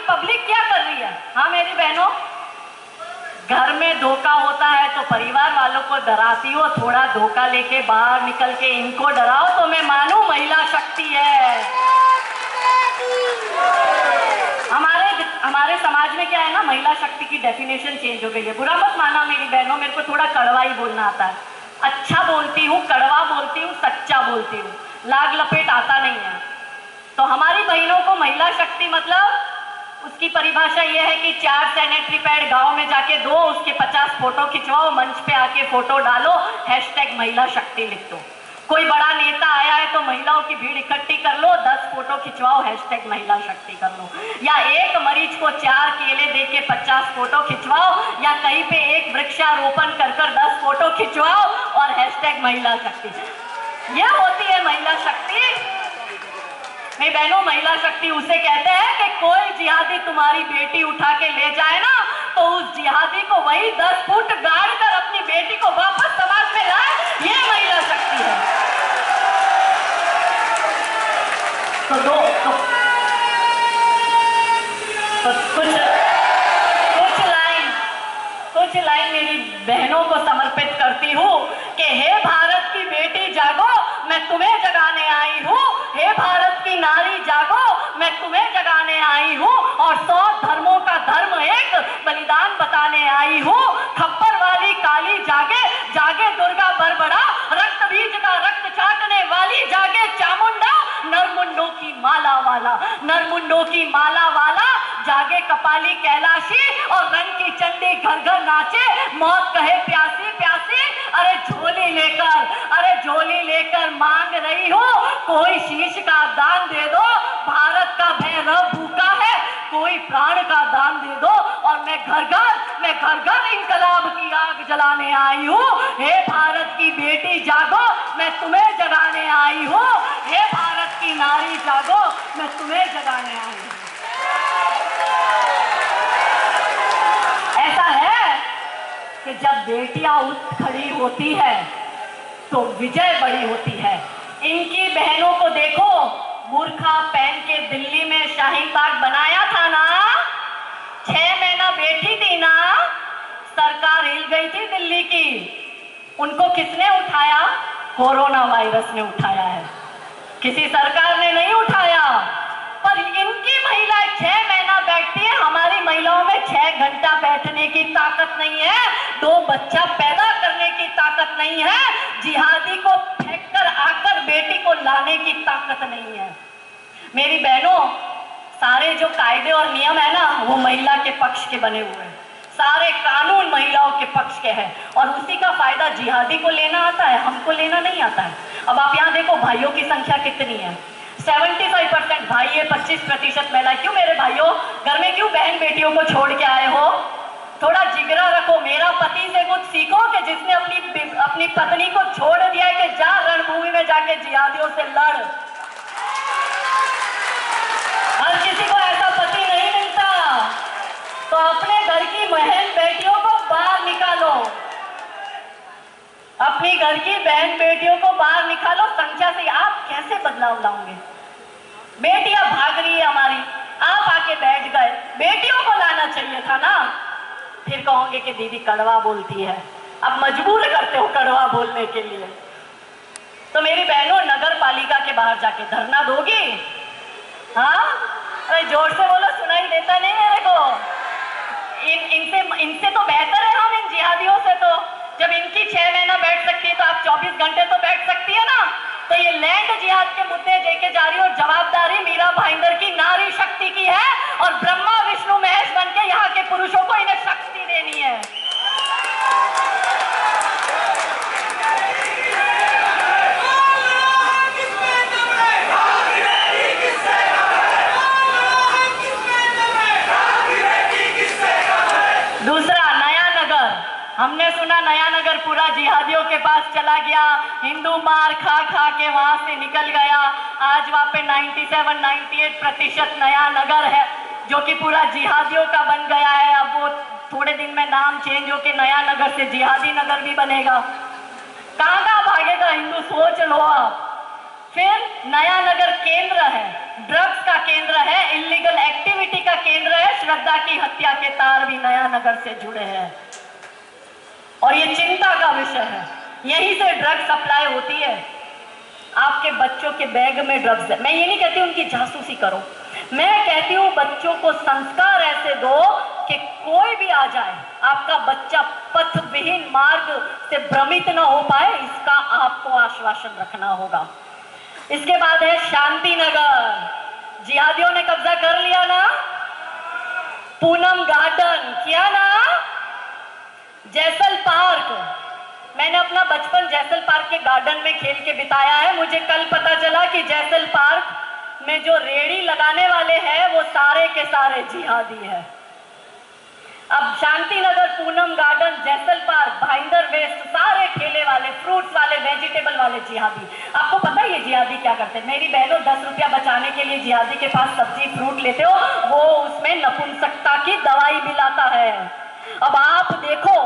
Public क्या कर रही है? हाँ मेरी बहनों, घर में धोखा होता है तो परिवार वालों को डराती हो, थोड़ा धोखा लेके बाहर निकल के इनको डराओ तो मैं मानूं महिला शक्ति है। हमारे समाज में क्या है ना, महिला शक्ति की डेफिनेशन चेंज हो गई है। बुरा मत माना मेरी बहनों, मेरे को थोड़ा कड़वा ही बोलना आता है। अच्छा बोलती हूँ, कड़वा बोलती हूँ, सच्चा बोलती हूँ, लाग लपेट आता नहीं है। तो हमारी बहनों को महिला शक्ति मतलब उसकी परिभाषा यह है कि 4 सैनिटरी पैड गांव में जाके दो, उसके 50 फोटो खिंचवाओ, मंच पे आके फोटो डालो, हैशटैग महिला शक्ति लिख दो। कोई बड़ा नेता आया है तो महिलाओं की भीड़ इकट्ठी कर लो, 10 फोटो खिंचवाओ, हैशटैग महिला शक्ति कर लो। या एक मरीज को 4 केले देके 50 फोटो खिंचवाओ, या कहीं पे एक वृक्षारोपण कर 10 फोटो खिंचवाओ और हैशटैग महिला शक्ति। यह होती है महिला शक्ति। मेरी बहनों, महिला शक्ति उसे कहते हैं कि कोई जिहादी तुम्हारी बेटी उठा के ले जाए ना, तो उस जिहादी को वही 10 फुट गाड़ कर अपनी बेटी को वापस समाज में लाए, ये महिला शक्ति है। तो कुछ लाइन मेरी बहनों को समर्पित करती हूँ कि हे भारत की बेटी जागो, मैं तुम्हें जगाने आई हूँ। हे भारत की नारी जागो, मैं तुम्हें जगाने आई हूँ। और 100 धर्मों का धर्म एक बलिदान बताने आई हूँ। खप्पर वाली काली जागे, जागे दुर्गा बरबड़ा, रक्त बीज का रक्त चाटने वाली जागे चामुंडा, नरमुंडों की माला वाला, नरमुंडों की माला वाला जागे कपाली कैलाशी, और रंग की चंडी घर घर नाचे, मौत कहे प्यासी प्यासी, अरे झोली लेकर मांग रही हो, कोई शीश का दान दे दो, भारत का भैरव भूखा है, कोई प्राण का दान दे दो। और मैं घर घर इंकलाब की आग जलाने आई हूँ। हे भारत की बेटी जागो, मैं तुम्हें जगाने आई हूँ। हे भारत की नारी जागो, मैं तुम्हें जगाने आई हूँ। ऐसा है कि जब बेटियां उठ खड़ी होती है तो विजय बड़ी होती है। इनकी बहनों को देखो, बुर्खा पहन के दिल्ली में शाहीन बाग बनाया था ना, 6 महीना बैठी थी ना, सरकार हिल गई थी दिल्ली की। उनको किसने उठाया? कोरोना वायरस ने उठाया है, किसी सरकार ने नहीं उठाया। पर इनकी महिलाएं 6 महीना बैठती है, हमारी महिलाओं में 6 घंटा बैठने की ताकत नहीं है, 2 बच्चा पैदा करने की ताकत नहीं है, जिहादी को फेंक कर आकर बेटी को लाने की ताकत नहीं है। मेरी बहनों, सारे जो कायदे और नियम है ना, वो महिला के पक्ष के बने हुए हैं। सारे कानून महिलाओं के पक्ष के हैं, और उसी का फायदा जिहादी को लेना आता है, हमको लेना नहीं आता है। अब आप यहाँ देखो, भाइयों की संख्या कितनी है? 75% भाई है, 25% महिला। क्यों मेरे भाइयों, घर में क्यों बहन बेटियों को छोड़ के आए हो? थोड़ा जिगरा रखो। मेरा पति से कुछ सीखो कि जिसने अपनी पत्नी को छोड़ दिया है कि जा रणभूमि में जाके जिहादियों से लड़। हर किसी को ऐसा पति नहीं मिलता। तो अपने घर की बहन बेटियों को बाहर निकालो, अपनी घर की बहन बेटियों को बाहर निकालो। संख्या से आप कैसे बदलाव लाओगे? बेटियां भाग रही है हमारी, आप आके बैठ गए। बेटियों को लाना चाहिए था ना। फिर कहोगे कि दीदी कड़वा बोलती है, अब मजबूर करते हो कड़वा बोलने के लिए। तो मेरी बहनों, नगर पालिका के बाहर जाके धरना दोगी? हाँ, अरे जोर से बोलो, सुनाई देता नहीं मेरे को। इनसे तो बेहतर है हम, इन जिहादियों से। तो जब इनकी 6 महीना बैठ सकती है तो आप 24 घंटे तो बैठ सकती है ना। तो ये लैंड जिहाद के मुद्दे लेके जा रही, और जवाबदारी मीरा भाईंदर की नारी शक्ति की है, और ब्रह्मा विष्णु महेश बन के यहाँ के पुरुषों को इन्हें शक्ति देनी है। दूसरा, नया नगर। हमने सुना नया नगर पूरा जिहादियों के पास चला गया, हिंदू मार खा खा के वहां से निकल गया। आज वहां पे 97-98% नया नगर है, जो कि पूरा जिहादियों का बन गया है। अब वो थोड़े दिन में नाम चेंज होके नया नगर से जिहादी नगर भी बनेगा। कहाँ भागेगा हिंदू? सोच लो आप। फिर नया नगर केंद्र है, ड्रग्स का केंद्र है, इलीगल एक्टिविटी का केंद्र है, श्रद्धा की हत्या के तार भी नया नगर से जुड़े हैं और ये चिंता का विषय है। यहीं से ड्रग्स सप्लाई होती है। आपके बच्चों के बैग में ड्रग्स है। मैं ये नहीं कहती उनकी जासूसी करो, मैं कहती हूँ बच्चों को संस्कार ऐसे दो कि कोई भी आ जाए आपका बच्चा पथ विहीन मार्ग से भ्रमित न हो पाए, इसका आपको आश्वासन रखना होगा। इसके बाद है शांति नगर। जिहादियों ने कब्जा कर लिया ना, पूनम गार्डन किया ना, जैसल पार्क, मैंने अपना बचपन जैसल पार्क के गार्डन में खेल के बिताया है। मुझे कल पता चला कि जैसल पार्क में जो रेड़ी लगाने वाले हैं वो सारे के सारे जिहादी है। अब शांति नगर, पूनम गार्डन, जैसल पार्क, भाईंदर वेस्ट, सारे ठेले वाले, फ्रूट्स वाले, वेजिटेबल वाले जिहादी। आपको पता है ये जिहादी क्या करते हैं? मेरी बहनों, 10 रुपया बचाने के लिए जिहादी के पास सब्जी फ्रूट लेते हो, वो उसमें नपुंसकता की दवाई मिलाता है। अब आप देखो,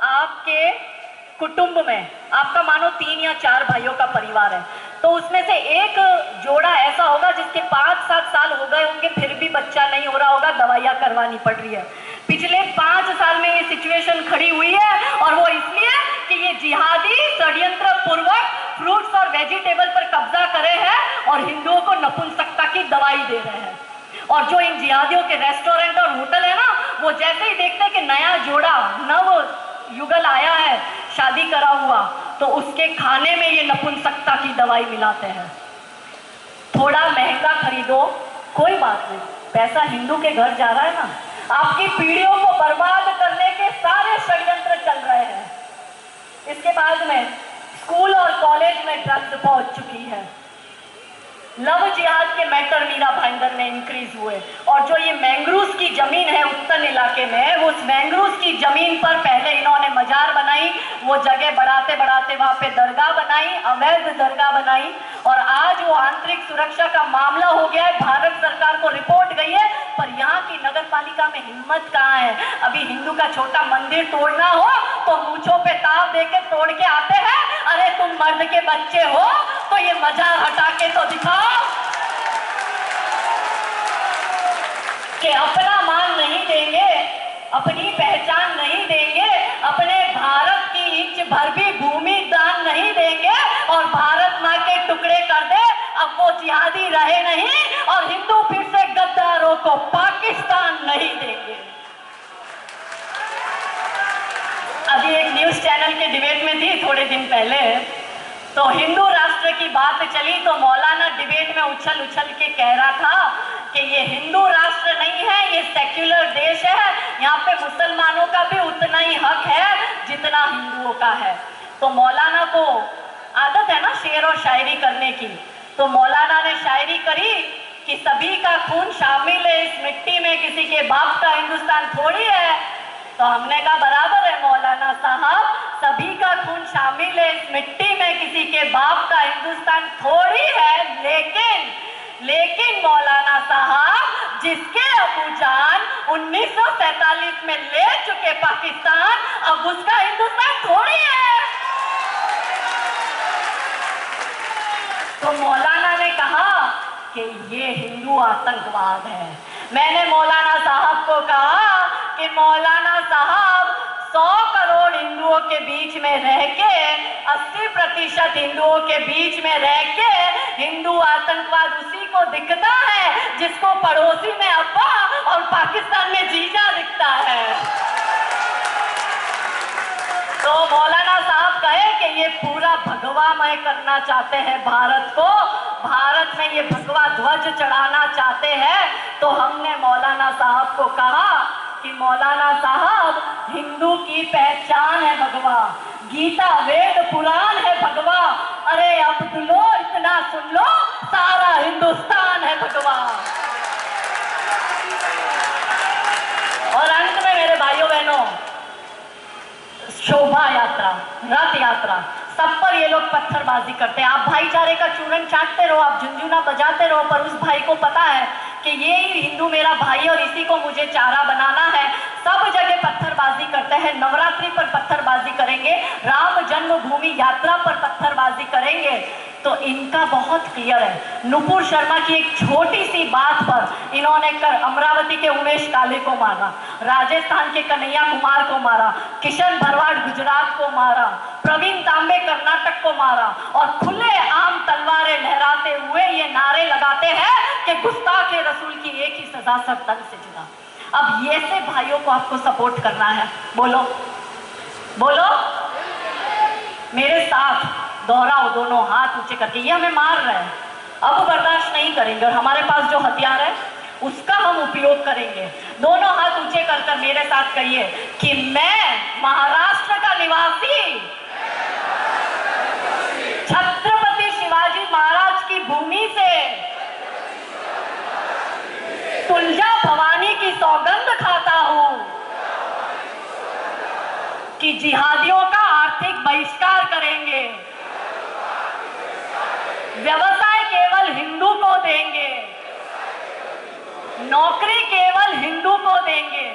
आपके कुटुंब में आपका मानो 3 या 4 भाइयों का परिवार है, तो उसमें से एक जोड़ा ऐसा होगा जिसके 5-7 साल हो गए होंगे, फिर भी बच्चा नहीं हो रहा होगा, दवाइयाँ करवानी पड़ रही है। पिछले 5 साल में ये सिचुएशन खड़ी हुई है और वो इसलिए कि ये जिहादी षड्यंत्र पूर्वक फ्रूट्स और वेजिटेबल पर कब्जा करे हैं और हिंदुओं को नपुंसकता की दवाई दे रहे हैं। और जो इन जिहादियों के रेस्टोरेंट और होटल है ना, वो जैसे ही देखते हैं कि नया जोड़ा, नव युगल आया है शादी करा हुआ, तो उसके खाने में ये नपुंसकता की दवाई मिलाते हैं। थोड़ा महंगा खरीदो, कोई बात नहीं, पैसा हिंदू के घर जा रहा है ना। आपकी पीढ़ियों को बर्बाद करने के सारे षड्यंत्र चल रहे हैं। इसके बाद में स्कूल और कॉलेज में ड्रग्स पहुंच चुकी है। लव जिहाद के मैटर मीरा भाईंदर में इंक्रीज हुए और जो ये मैंग्रोव्स की जमीन है उत्तर इलाके में, वो उस मैंग्रोव्स की जमीन पर पहले इन्होंने मजार बनाई, वो जगह बढ़ाते बढ़ाते वहां पे दरगाह बनाई, अवैध दरगाह बनाई और आज वो आंतरिक सुरक्षा का मामला हो गया है। भारत सरकार को रिपोर्ट गई है, पर यहाँ की नगर पालिका में हिम्मत कहाँ है। अभी हिंदू का छोटा मंदिर तोड़ना हो तो मूंछों पे ताव देके तोड़ के आते हैं। अरे तुम मर्द के बच्चे हो तो ये मजार हटा के तो दिखाओ कि अपना मान नहीं देंगे, अपनी पहचान नहीं देंगे, अपने भारत की इंच भर भी भूमि दान नहीं देंगे और भारत माँ के टुकड़े कर दे। अब वो जिहादी रहे नहीं और हिंदू फिर से गद्दारों को पाकिस्तान नहीं देंगे। अभी एक न्यूज चैनल के डिबेट में थी थोड़े दिन पहले, तो हिंदू राष्ट्र की बात चली तो मौलाना डिबेट में उछल उछल के कह रहा था कि ये हिंदू राष्ट्र नहीं है, ये सेक्युलर देश है, यहाँ पे मुसलमानों का भी उतना ही हक है जितना हिंदुओं का है। तो मौलाना को आदत है ना शेर और शायरी करने की, तो मौलाना ने शायरी करी कि सभी का खून शामिल है इस मिट्टी में, किसी के बाप का हिंदुस्तान थोड़ी है। तो हमने कहा बराबर है मौलाना साहब, सभी का खून शामिल है इस मिट्टी में, किसी के बाप का हिंदुस्तान थोड़ी है। लेकिन मौलाना साहब, जिसके अबूजान 1947 में ले चुके पाकिस्तान, अब उसका हिंदुस्तान थोड़ी है। तो मौलाना ने कहा कि ये हिंदू आतंकवाद है। मैंने मौलाना साहब को कहा कि मौलाना साहब 100 करोड़ हिंदुओं के बीच में रह के, 80% हिंदुओं के बीच में रह के हिंदू आतंकवाद उसी को दिखता है जिसको पड़ोसी में अब्बा और पाकिस्तान में जीजा दिखता है। तो मौलाना साहब कहे कि ये पूरा भगवामय करना चाहते हैं भारत को, भारत में ये भगवा ध्वज चढ़ाना चाहते हैं। तो हमने मौलाना साहब को कहा कि मौलाना साहब, हिंदू की पहचान है भगवा, गीता वेद पुराण है भगवा। अरे अब्दुल्लो इतना सुन लो, सारा हिंदुस्तान है भगवा। और अंत में मेरे भाइयों बहनों, शोभा यात्रा, रथ यात्रा, सब पर ये लोग पत्थरबाजी करते हैं। आप भाईचारे का चूरन चाटते रहो, आप झुनझुना बजाते रहो, पर उस भाई को पता है कि ये ही हिंदू मेरा भाई और इसी को मुझे चारा बनाना है। सब जगह पत्थरबाजी करते हैं। नवरात्रि पर पत्थरबाजी करेंगे, राम जन्मभूमि यात्रा पर पत्थरबाजी करेंगे। तो इनका बहुत क्लियर है। नुपुर शर्मा की एक छोटी सी बात पर इन्होंने अमरावती के उमेश काले को मारा, राजस्थान के कन्हैया कुमार को मारा, किशन भरवाड़ गुजरात को मारा, प्रवीण तांबे कर्नाटक को मारा, और खुले आम तलवारें लहराते हुए ये नारे लगाते हैं कि गुस्ताखे रसूल की एक ही सजा, सब तन से जुदा। अब ये से भाइयों को आपको सपोर्ट करना है, बोलो बोलो मेरे साथ, दोहराओ दोनों हाथ ऊंचे करके। ये हमें मार रहे हैं, अब बर्दाश्त नहीं करेंगे और हमारे पास जो हथियार है उसका हम उपयोग करेंगे। दोनों हाथ ऊंचे कर मेरे साथ कहिए कि मैं महाराष्ट्र का निवासी, छत्रपति शिवाजी महाराज की भूमि से तुलजा भवानी की सौगंध खाता हूं कि जिहादियों का आर्थिक बहिष्कार करेंगे, व्यवसाय केवल हिंदू को देंगे, नौकरी केवल हिंदू को देंगे।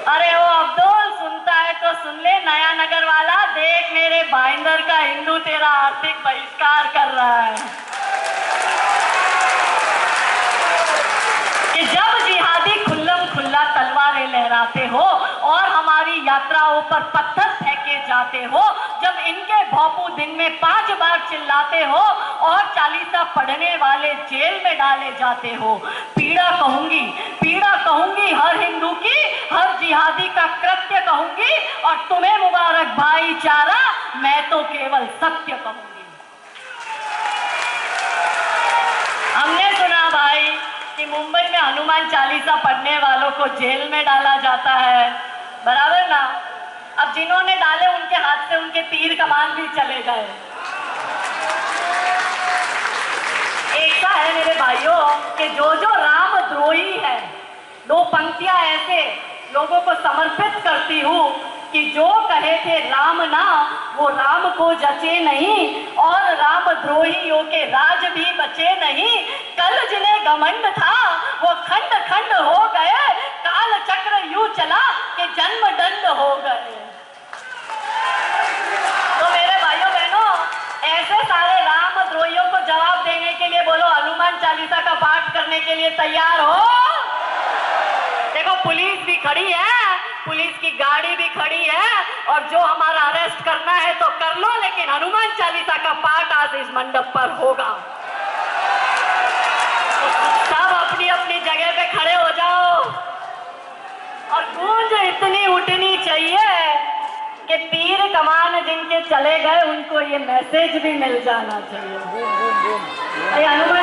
अरे वो अब्दुल सुनता है तो सुन ले, नया नगर वाला, देख मेरे भाईंदर का हिंदू तेरा आर्थिक बहिष्कार कर रहा है। कि जब जिहादी खुल्लम खुल्ला तलवारें लहराते हो और हमारी यात्राओं पर पत्थर फेंके जाते हो, जब इनके भौपू दिन में 5 बार चिल्लाते हो और चालीसा पढ़ने वाले जेल में डाले जाते हो, पीड़ा कहूंगी हर हिंदू की, हर जिहादी का कृत्य कहूंगी, और तुम्हें मुबारक भाईचारा, मैं तो केवल सत्य कहूंगी। हमने सुना भाई कि मुंबई में हनुमान चालीसा पढ़ने वालों को जेल में डाला जाता है, बराबर ना। अब जिन्होंने डाले उनके हाथ से उनके तीर कमान भी चले गए। ऐसा है मेरे भाइयों कि जो रामद्रोही है, 2 पंक्तियां ऐसे लोगों को समर्पित करती हूं कि जो कहे थे राम ना, वो राम को जचे नहीं, और रामद्रोहियों के राज भी बचे नहीं। कल जिन्हें घमंड था वो खंड खंड हो गए, काल चक्र यूं चला कि जन्म दंड हो गए। तो मेरे भाइयों बहनों, ऐसे सारे रामद्रोहियों को जवाब देने के लिए बोलो, हनुमान चालीसा का पाठ करने के लिए तैयार हो? देखो पुलिस भी खड़ी है, पुलिस की गाड़ी भी खड़ी है, और जो हमारा अरेस्ट करना है तो कर लो, लेकिन हनुमान चालीसा का पाठ आज इस मंडप पर होगा। तो सब अपनी अपनी जगह पे खड़े हो जाओ, और गूंज इतनी उठनी चाहिए कि तीर कमान जिनके चले गए उनको ये मैसेज भी मिल जाना चाहिए। हनुमान